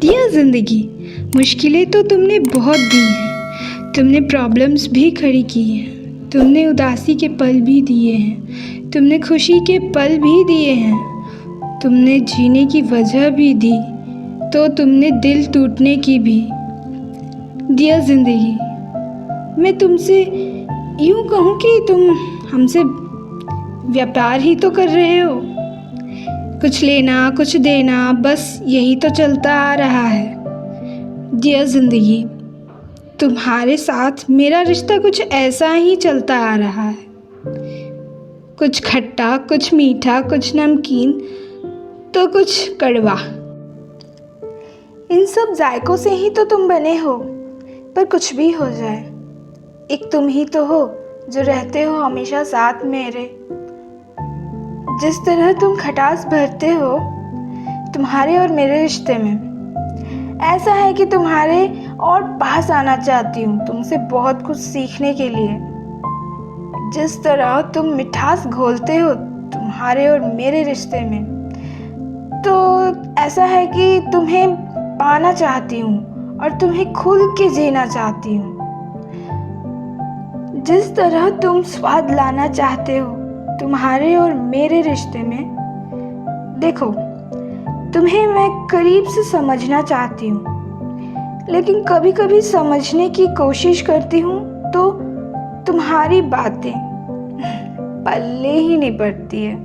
दिया ज़िंदगी, मुश्किलें तो तुमने बहुत दी हैं, तुमने प्रॉब्लम्स भी खड़ी की हैं, तुमने उदासी के पल भी दिए हैं, तुमने खुशी के पल भी दिए हैं, तुमने जीने की वजह भी दी, तो तुमने दिल टूटने की भी। दिया ज़िंदगी, मैं तुमसे यूँ कहूँ कि तुम हमसे व्यापार ही तो कर रहे हो। कुछ लेना कुछ देना, बस यही तो चलता आ रहा है। दिया ज़िंदगी, तुम्हारे साथ मेरा रिश्ता कुछ ऐसा ही चलता आ रहा है। कुछ खट्टा कुछ मीठा, कुछ नमकीन तो कुछ कड़वा। इन सब जायकों से ही तो तुम बने हो। पर कुछ भी हो जाए, एक तुम ही तो हो जो रहते हो हमेशा साथ मेरे। जिस तरह तुम खटास भरते हो तुम्हारे और मेरे रिश्ते में, ऐसा है कि तुम्हारे और पास आना चाहती हूँ, तुमसे बहुत कुछ सीखने के लिए। जिस तरह तुम मिठास घोलते हो तुम्हारे और मेरे रिश्ते में, तो ऐसा है कि तुम्हें पाना चाहती हूँ और तुम्हें खुल के जीना चाहती हूँ। जिस तरह तुम स्वाद लाना चाहते हो तुम्हारे और मेरे रिश्ते में, देखो तुम्हें मैं करीब से समझना चाहती हूँ, लेकिन कभी कभी समझने की कोशिश करती हूँ तो तुम्हारी बातें पल्ले ही नहीं पड़ती है।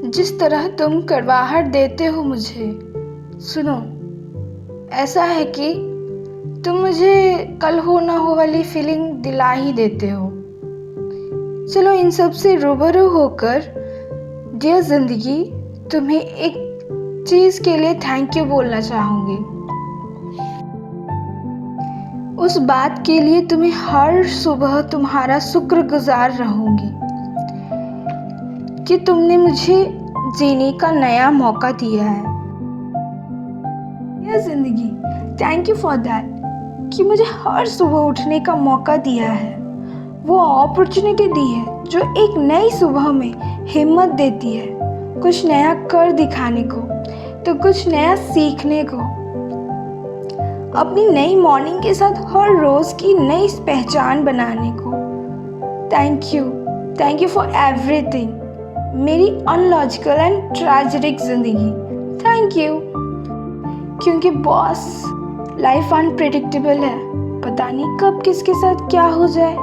जिस तरह तुम कड़वाहट देते हो मुझे, सुनो, ऐसा है कि तुम मुझे कल हो ना हो वाली फीलिंग दिला ही देते हो। चलो इन सब से रूबरू होकर डियर ज़िंदगी, तुम्हें एक चीज़ के लिए थैंक यू बोलना चाहूँगी। उस बात के लिए तुम्हें हर सुबह तुम्हारा शुक्रगुजार रहूँगी कि तुमने मुझे जीने का नया मौका दिया है। डियर ज़िंदगी, थैंक यू फॉर दैट, कि मुझे हर सुबह उठने का मौका दिया है, वो अपॉर्चुनिटी दी है जो एक नई सुबह में हिम्मत देती है कुछ नया कर दिखाने को, तो कुछ नया सीखने को, अपनी नई मॉर्निंग के साथ हर रोज़ की नई पहचान बनाने को। थैंक यू फॉर एवरीथिंग, मेरी अनलॉजिकल एंड ट्रेजिक ज़िंदगी। थैंक यू, क्योंकि बॉस लाइफ अनप्रेडिक्टेबल है, पता नहीं कब किसके साथ क्या हो जाए।